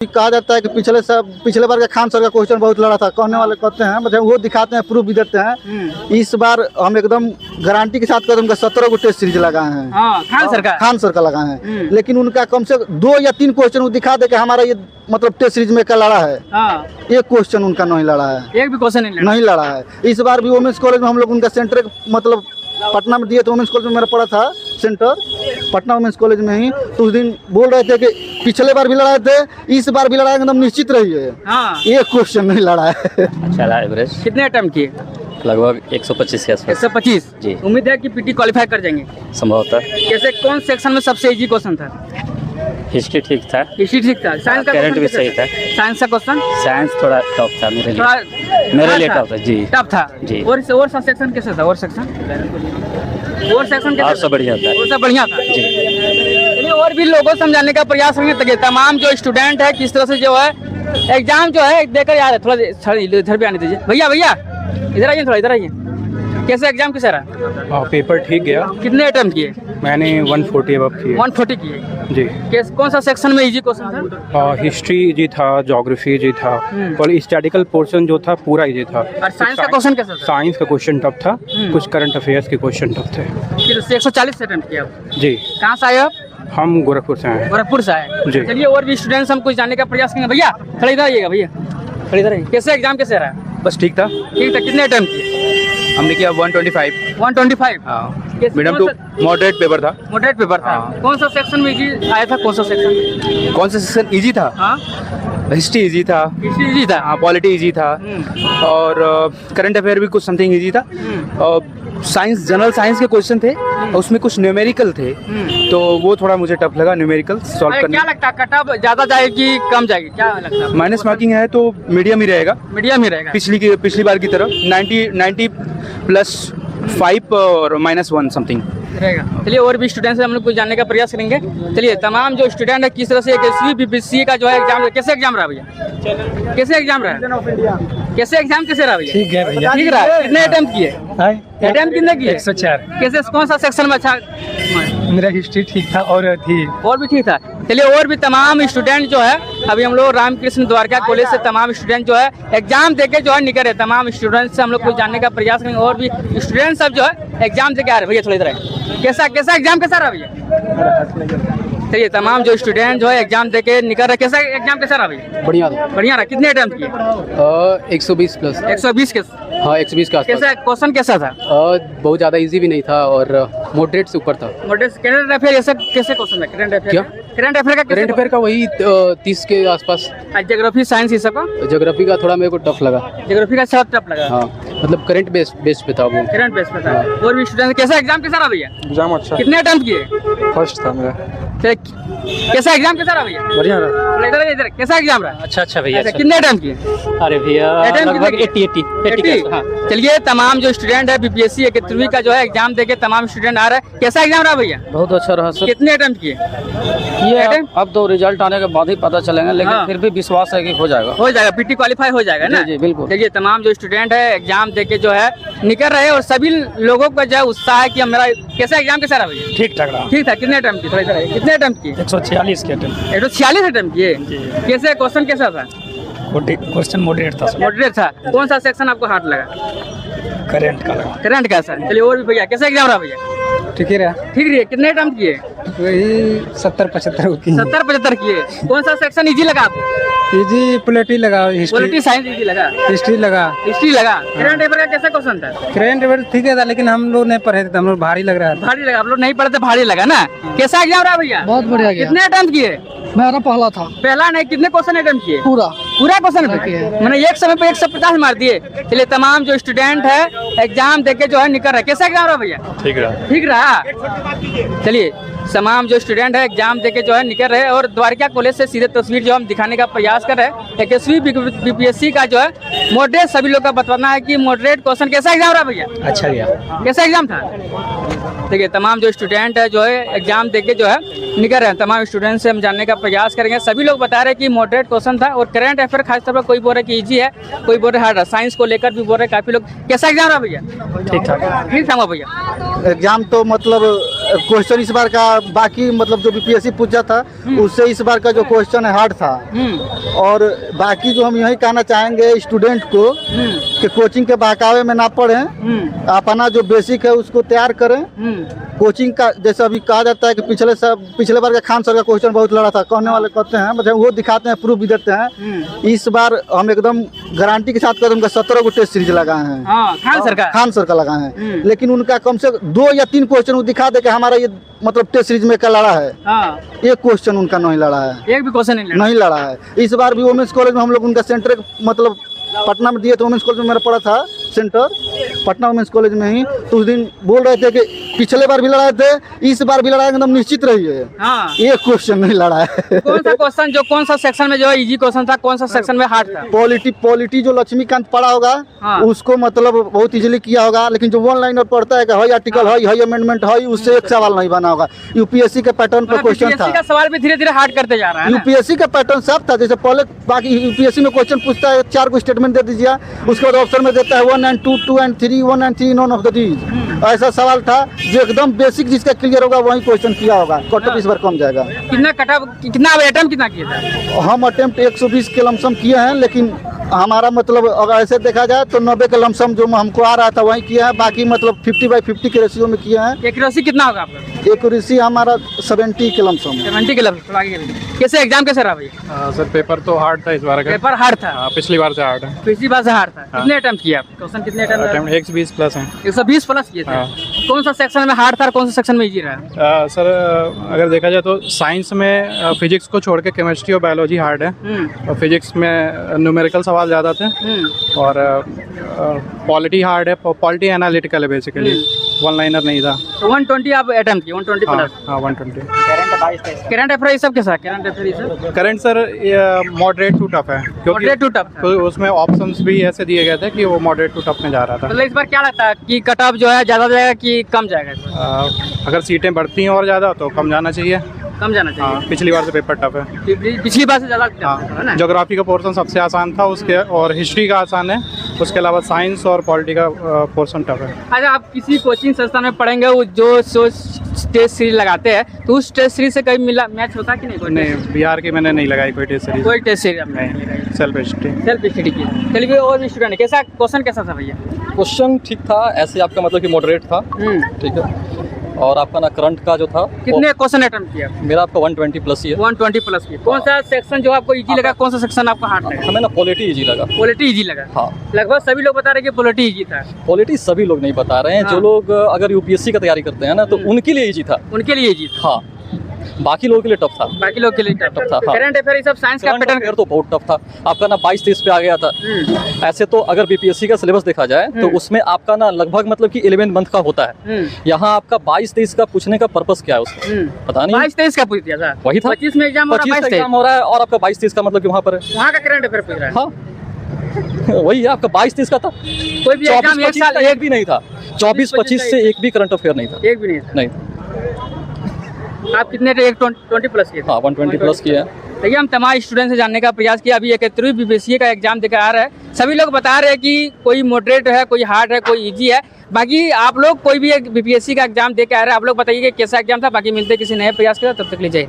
कहा जाता है कि पिछले बार का खान सर का क्वेश्चन बहुत लड़ा था, कहने वाले कहते हैं मतलब वो दिखाते हैं, प्रूफ भी देते हैं। इस बार हम एकदम गारंटी के साथ कहते हैं 17 को टेस्ट सीरीज लगाए हैं। खान सर का लगाए हैं, लेकिन उनका कम से 2 या 3 क्वेश्चन वो दिखा दे कि हमारा ये मतलब टेस्ट सीरीज में क्या लड़ा है। एक क्वेश्चन उनका नहीं लड़ा है, एक भी क्वेश्चन नहीं लड़ा है। इस बार भी वुमेन्स कॉलेज में हम लोग उनका सेंटर मतलब पटना में दिए, तो वुमेन्स कॉलेज में मेरा पड़ा था सेंटर, पटना वुमेन्स कॉलेज में ही। तो उस दिन बोल रहे थे कि पिछले बार भी लड़ाए थे, इस बार भी लड़ाए, एकदम निश्चित रही है। एक क्वेश्चन नहीं लड़ा है। अच्छा रहा एवरेज। कितने अटेम्प्ट किए? लगभग 125 के आसपास। 125 जी। उम्मीद है कि पीटी क्वालिफाई कर जाएंगे संभवतः। कैसे, कौन सेक्शन में सबसे इजी क्वेश्चन था? हिस्ट्री ठीक था। हिस्ट्री ठीक था। साइंस का करंट भी सही था। साइंस का क्वेश्चन? साइंस थोड़ा टफ था मेरे लिए टफ था जी। टफ था जी। और सब सेक्शन कैसे था? और सेक्शन कैसे? सब बढ़िया था। वो सब बढ़िया था जी। चलिए, और भी लोगों को समझाने का प्रयास करेंगे। तमाम जो स्टूडेंट है किस तरह से जो है एग्जाम जो है देकर यार थोड़ा इधर भी आने दीजिए। भैया इधर आइए, थोड़ा इधर आइए। कैसे एग्जाम कैसा रहा? पेपर ठीक गया। कितने अटेम्प्ट किए? मैंने 140 अब किए। 140 किए जी। कौन सा सेक्शन में इजी क्वेश्चन था? हिस्ट्री इजी था, ज्योग्राफी इजी था, और स्टैटिकल पोर्शन जो था पूरा इजी था। और साइंस का क्वेश्चन कैसा था? साइंस का क्वेश्चन टफ था, कुछ करंट अफेयर्स के क्वेश्चन टफ थे। फिर 140 अटेम्प्ट किया जी। कहाँ से आए आप? हम गोरखपुर से आए। गोरखपुर से आए जी। चलिए, और भी स्टूडेंट्स हम कुछ जानने का प्रयास करेंगे। भैया खड़े इधर आइएगा, भैया खड़े इधर आइए। कैसे एग्जाम कैसे रहा? बस ठीक था। ठीक था। कितने अटेम्प्ट किए? हमने किया 125। 125। मीडियम टू मॉडरेट पेपर था। मॉडरेट पेपर था। कौन सा सेक्शन में इजी आया था? कौन सा सेक्शन इजी था? हिस्ट्री इजी था। हिस्ट्री इजी था। पॉलिटी इजी था, और करंट अफेयर भी कुछ समथिंग इजी था। साइंस, जनरल साइंस के क्वेश्चन थे, उसमें कुछ न्यूमेरिकल थे, तो वो थोड़ा मुझे टफ लगा न्यूमेरिकल सॉल्व करने। क्या लगता है कट ऑफ ज्यादा जाएगी कम जाएगी, क्या लगता है? माइनस मार्किंग है तो मीडियम ही रहेगा। मीडियम ही रहेगा पिछली बार की तरह 90 प्लस 5 और -1 समथिंग रहेगा। चलिए, और भी स्टूडेंट से हम लोग कुछ जानने का प्रयास करेंगे। चलिए, तमाम जो स्टूडेंट है किस तरह से बीपीएससी का जो है एग्जाम, कैसे एग्जाम रहा भैया? कैसे एग्जाम रहा? कैसे एग्जाम कैसे रहा भैया? ठीक है भैया। ठीक रहा। कितने अटेम्प्ट किए? अटेम्प्ट कितने किए? 104। कैसे, कौन सा सेक्शन में अच्छा? मेरा हिस्ट्री ठीक था और भी ठीक था। चलिए, और भी तमाम स्टूडेंट जो है अभी हम लोग रामकृष्ण द्वारका कॉलेज से तमाम स्टूडेंट जो है एग्जाम देके जो है निकल रहे। तमाम स्टूडेंट से हम लोग कुछ जानने का प्रयास करेंगे। और भी स्टूडेंट सब जो है एग्जाम देके आ रहे। भैया थोड़ा इधर आए। कैसा एग्जाम कैसा रहा भैया? चलिए, तमाम जो स्टूडेंट जो है एग्जाम देके निकल रहे, कैसा एग्जाम कैसा रहा भैया? बढ़िया रहा। कितने अटेम्प्ट किए? 120 प्लस। 120 के? हाँ, 120 का। कैसा क्वेश्चन कैसा था? बहुत ज्यादा इजी भी नहीं था और मॉडरेट से ऊपर था। मॉडरेट। करंट अफेयर ऐसा कैसे क्वेश्चन था? करंट अफेयर का वही 30 के आसपास। ज्योग्राफी, साइंस, ये सब का? ज्योग्राफी का थोड़ा मेरे को टफ लगा। ज्योग्राफी का सब टफ लगा? हाँ, मतलब करंट बेस पे था वो। करंट बेस पे था। और भी स्टूडेंट कैसा एग्जाम कैसा रहा भैया? एग्जाम अच्छा। कितने अटेम्प्ट किए? फर्स्ट था मेरा। कैसा एग्जाम कैसा रहा भैया? बढ़िया रहा। इधर कैसा एग्जाम रहा? अच्छा भैया। कितने अटेम्प्ट किए? अरे भैया लगभग 80। चलिए, तमाम जो स्टूडेंट है बीपीएससी 11वीं का जो है एग्जाम देके तमाम स्टूडेंट आ रहा है। कैसा एग्जाम रहा भैया? बहुत अच्छा रहा सर। कितने अटेम्प्ट किए? ये अब तो रिजल्ट आने के बाद ही पता चलेंगे, लेकिन फिर भी विश्वास है कि हो जाएगा। पीटी क्वालिफाई हो जाएगा ना? जी बिल्कुल। देखिए, तमाम जो स्टूडेंट है एग्जाम देके जो है निकल रहे और सभी लोगों का जो है उत्साह है कि मेरा कैसा एग्जाम कैसा रहा भैया? ठीक ठाक रहा। ठीक था। कितने अटेम्प्ट किए? कितने अटेम्प्ट किए? 146 के अटेम्प्ट। 146 अटेम्प्ट किए। कैसे, क्वेश्चन कैसा था? क्वेश्चन मॉडरेट था। मॉडरेट था। कौन सा सेक्शन आपको हार्ड लगा? करंट का लगा। करंट का सर। चलिए, और भी भैया कैसा एग्जाम रहा भैया? ठीक ही रहा। ठीक रही। कितने अटेम्प्ट किए? वही 70-75 70-75 किए। कौन सा सेक्शन इजी लगा आपको? इजी पॉलिटी लगा, पॉलिटी साइंस इजी लगा, हिस्ट्री लगा। करंट अफेयर का कैसा क्वेश्चन था? करंट अफेयर ठीक है था, लेकिन हम लोग नहीं पढ़े थे, हम लोग भारी लग रहा था। भारी लगा? आप लोग नहीं पढ़े थे, भारी लगा ना? कैसा एग्जाम रहा भैया? बहुत बढ़िया गया। कितने अटेम्प्ट किए? मेरा पहला था। पहला नहीं, कितने क्वेश्चन अटेम्प्ट किए? पूरा क्वेश्चन मैंने एक समय पे 150 मार दिए। चलिए, तमाम जो स्टूडेंट है एग्जाम देके जो है निकल रहे। कैसा एग्जाम रहा भैया? ठीक रहा। चलिए, तमाम जो स्टूडेंट है एग्जाम देके जो है निकल रहे और द्वारका कॉलेज से सीधे तस्वीर जो हम दिखाने का प्रयास कर रहे हैं। 21वीं बीपीएससी का जो है मॉडरेट, सभी लोग का बताना है कि मॉडरेट क्वेश्चन कैसा एग्जाम रहा भैया? अच्छा गया। कैसा एग्जाम था? देखिए, तमाम जो स्टूडेंट है जो है एग्जाम देके जो है निकल रहे हैं। तमाम स्टूडेंट से हम जानने का प्रयास करेंगे। सभी लोग बता रहे हैं कि मॉडरेट क्वेश्चन था और करंट अफेयर खास तौर पर कोई बोल रहा है कि इजी है, कोई बोल रहा है हार्ड है। साइंस को लेकर भी बोल रहे हैं काफी लोग। कैसा एग्जाम रहा भैया? ठीक ठाक। ठीक था भैया। एग्जाम तो मतलब क्वेश्चन इस बार का बाकी मतलब जो बीपीएससी पूछा था उससे इस बार का जो क्वेश्चन है हार्ड था। और बाकी जो हम यही कहना चाहेंगे स्टूडेंट को कि कोचिंग के बहकावे में ना पड़े, अपना जो बेसिक है उसको तैयार करें। कोचिंग का जैसे अभी कहा जाता है कि पिछले बार का खान सर का क्वेश्चन बहुत लड़ा था, कहने वाले कहते हैं मतलब वो दिखाते हैं, प्रूफ भी देते हैं। इस बार हम एकदम गारंटी के साथ कहते हैं 17 को टेस्ट सीरीज लगाए हैं। खान सर का लगाए हैं, लेकिन उनका कम से 2 या 3 क्वेश्चन वो दिखा दे कि हमारा ये मतलब टेस्ट सीरीज में क्या लड़ा है। एक क्वेश्चन उनका नहीं लड़ा है, एक भी क्वेश्चन नहीं लड़ा है। इस बार भी वुमेन्स कॉलेज में हम लोग उनका सेंटर मतलब पटना में दिए थे, वुमेन्स कॉलेज में मेरा पड़ा था सेंटर पटना वुमेन्स कॉलेज में ही। तो उस दिन बोल रहे थे कि पिछले बार भी लड़ाए थे, इस बार भी लड़ाए, एकदम निश्चित रही है। एक क्वेश्चन नहीं लड़ा है। कौन सा क्वेश्चन जो कौन सा सेक्शन में जो इजी क्वेश्चन था, कौन सा सेक्शन में हार्ड था? पॉलिटी जो लक्ष्मीकांत पढ़ा होगा उसको मतलब बहुत इजीली किया होगा, लेकिन जो वन लाइनर पढ़ता है कि हई आर्टिकल हई अमेंडमेंट हई, उससे एक सवाल नहीं बना होगा। यूपीएससी के पैटर्न पर क्वेश्चन था। का सवाल भी धीरे धीरे हार्ड करते जा रहा है। यूपीएससी का पैटर्न सब था, जैसे पहले बाकी यूपीएससी में क्वेश्चन पूछता है 4 को स्टेटमेंट दे दीजिए, उसके बाद ऑप्शन में देता है 1 and 2, 2 and 3, 1 and 3 none of the these. ऐसा सवाल था जो एकदम बेसिक जिसका क्लियर होगा वही क्वेश्चन किया होगा। कट ऑफ इस बार कम जाएगा। कितना कटअप, कितना अटेम्प्ट कितना किया था? हम अटेम्प्ट 120 के लमसम किए हैं, लेकिन हमारा मतलब अगर ऐसे देखा जाए तो 90 के लमसम जो हमको आ रहा था वही किया है। बाकी मतलब 50/50 के रेशियो में किए हैं। एक्यूरेसी कितना होगा आपका? एक्यूरेसी हमारा 70 के लमसम। 70 के लमसम। कैसे एग्जाम कैसे रहा भैया? सर पेपर तो हार्ड था इस बार का। पेपर हार्ड था? पिछली बार से हार्ड है। पिछली बार से हार्ड था। कितने अटेम्प्ट किए आप? क्वेश्चन कितने अटेम्प्ट? 120 प्लस है। 120 प्लस किए थे। कौन सा सेक्शन में हार्ड था और कौन सा सेक्शन में इजी रहा? सर अगर देखा जाए तो साइंस में फिजिक्स को छोड़ के केमिस्ट्री और बायोलॉजी हार्ड है, और फिजिक्स में न्यूमेरिकल सवाल ज़्यादा थे, और पॉलिटी हार्ड है। पॉलिटी एनालिटिकल है बेसिकली, वन लाइनर नहीं था। 120 आप अटेम्प्ट किए? 120 प्लस? हाँ 120। करंट अफेयर सब के साथ? Current affair current sir moderate to tough है, मॉडरेट टू टफ तो उसमें ऑप्शंस भी ऐसे दिए गए थे कि वो मॉडरेट टू टफ में जा रहा था। मतलब इस बार क्या लगता है कि कट ऑफ जो है ज़्यादा जाएगा कि कम जाएगा? अगर सीटें बढ़ती हैं और ज़्यादा तो कम जाना चाहिए। कम जाना चाहिए। हाँ, पिछली बार से पेपर टफ है। पिछली बार से ज़्यादा है ना? ज्योग्राफी का पोर्शन सबसे आसान था उसके, और हिस्ट्री का आसान है, उसके अलावा साइंस और पॉलिटी का पोर्शन टफ है। अच्छा, आप किसी कोचिंग संस्थान में पढ़ेंगे वो जो टेस्ट सीरीज लगाते हैं, तो उस टेस्ट सीरीज से कभी मिला मैच होता कि नहीं? नहीं, बिहार की मैंने नहीं लगाई कोई टेस्ट सीरीज। कोई टेस्ट सीरीज नहीं, सेल्फ स्टडी की। चलिए और भी स्टूडेंट कैसा क्वेश्चन कैसा था भैया? क्वेश्चन ठीक था, ऐसे आपका मतलब कि मॉडरेट था। ठीक है। और आपका ना करंट का जो था, कितने क्वेश्चन अटेम्प्ट किया? मेरा आपका 120 प्लस ही है। 120 प्लस की। कौन सा सेक्शन जो आपको इजी लगा, कौन सा सेक्शन आपको हार्ड लगा? हमें ना पॉलिटी इजी लगा। पॉलिटी इजी लगा? हाँ, लगभग सभी लोग बता रहे हैं कि पॉलिटी इजी था। पॉलिटी सभी लोग नहीं बता रहे हैं। जो लोग अगर यूपीएससी का तैयारी करते हैं ना, तो उनके लिए इजी था। उनके लिए इजी था? हाँ, बाकी लोगों के लिए टफ था। बाकी लोग के लिए टफ था। करंट अफेयर सब साइंस का पैटर्न तो बहुत टफ था आपका ना, 22-23 पे आ गया था। ऐसे तो अगर बीपीएससी का सिलेबस देखा जाए तो उसमें आपका ना लगभग मतलब कि 11 मंथ का होता है। यहाँ आपका 22-23 का पूछने का पर्पस क्या है उसका पता नहीं। 22-23 का पूछ दिया था? वही था। 25 में एग्जाम हो रहा है, और आपका 22-23 का मतलब कि वहाँ पर वहाँ का करंट अफेयर पूछ रहा है। हाँ वही है आपका 22-23 का था। कोई भी एग्जाम एक साल एक भी नहीं था। 24-25 से एक भी करंट अफेयर नहीं था। एक भी नहीं था? नहीं। आप कितने 120 प्लस किए? हाँ 120 प्लस किया। देखिए हम तमाम स्टूडेंट से जानने का प्रयास किया। अभी 71वीं बीपीएससी का एग्जाम देकर आ रहा है। सभी लोग बता रहे हैं कि कोई मॉडरेट है, कोई हार्ड है, कोई इजी है। बाकी आप लोग कोई भी एक बीपीएससी का एग्जाम देकर आ रहे हैं, आप लोग बताइए कि कैसा एग्जाम था। बाकी मिलते हैं किसी नए प्रयास के साथ, तब तक लीजिए।